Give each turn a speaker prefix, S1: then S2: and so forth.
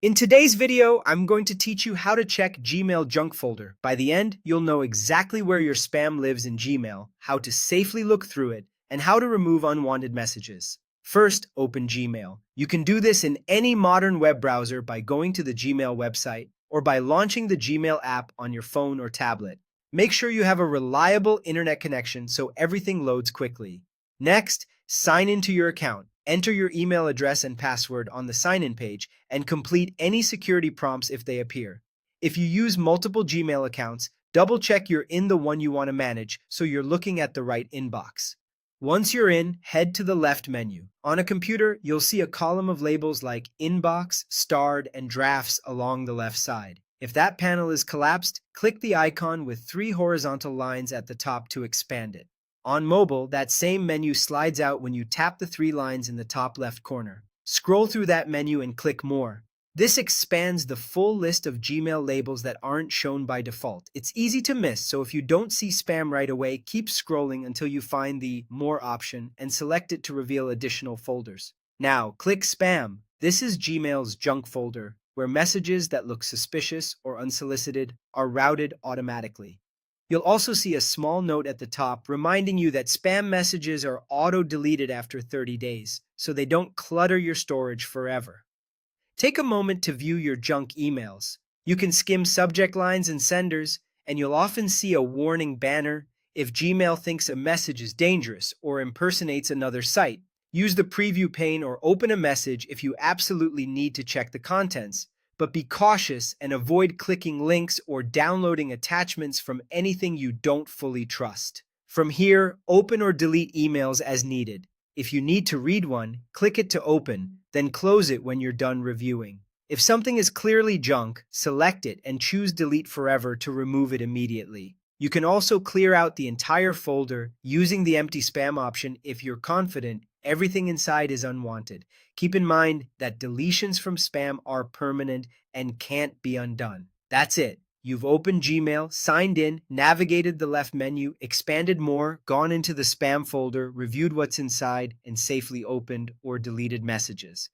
S1: In today's video, I'm going to teach you how to check Gmail junk folder. By the end, you'll know exactly where your spam lives in Gmail, how to safely look through it, and how to remove unwanted messages. First, open Gmail. You can do this in any modern web browser by going to the Gmail website or by launching the Gmail app on your phone or tablet. Make sure you have a reliable internet connection so everything loads quickly. Next, sign into your account. Enter your email address and password on the sign-in page and complete any security prompts if they appear. If you use multiple Gmail accounts, double-check you're in the one you want to manage so you're looking at the right inbox. Once you're in, head to the left menu. On a computer, you'll see a column of labels like Inbox, Starred, and Drafts along the left side. If that panel is collapsed, click the icon with three horizontal lines at the top to expand it. On mobile, that same menu slides out when you tap the three lines in the top left corner. Scroll through that menu and click More. This expands the full list of Gmail labels that aren't shown by default. It's easy to miss, so if you don't see spam right away, keep scrolling until you find the More option and select it to reveal additional folders. Now, click Spam. This is Gmail's junk folder, where messages that look suspicious or unsolicited are routed automatically. You'll also see a small note at the top reminding you that spam messages are auto-deleted after 30 days, so they don't clutter your storage forever. Take a moment to view your junk emails. You can skim subject lines and senders, and you'll often see a warning banner if Gmail thinks a message is dangerous or impersonates another site. Use the preview pane or open a message if you absolutely need to check the contents. But be cautious and avoid clicking links or downloading attachments from anything you don't fully trust. From here, open or delete emails as needed. If you need to read one, click it to open, then close it when you're done reviewing. If something is clearly junk, select it and choose Delete Forever to remove it immediately. You can also clear out the entire folder using the empty spam option if you're confident everything inside is unwanted. Keep in mind that deletions from spam are permanent and can't be undone. That's it. You've opened Gmail, signed in, navigated the left menu, expanded more, gone into the spam folder, reviewed what's inside, and safely opened or deleted messages.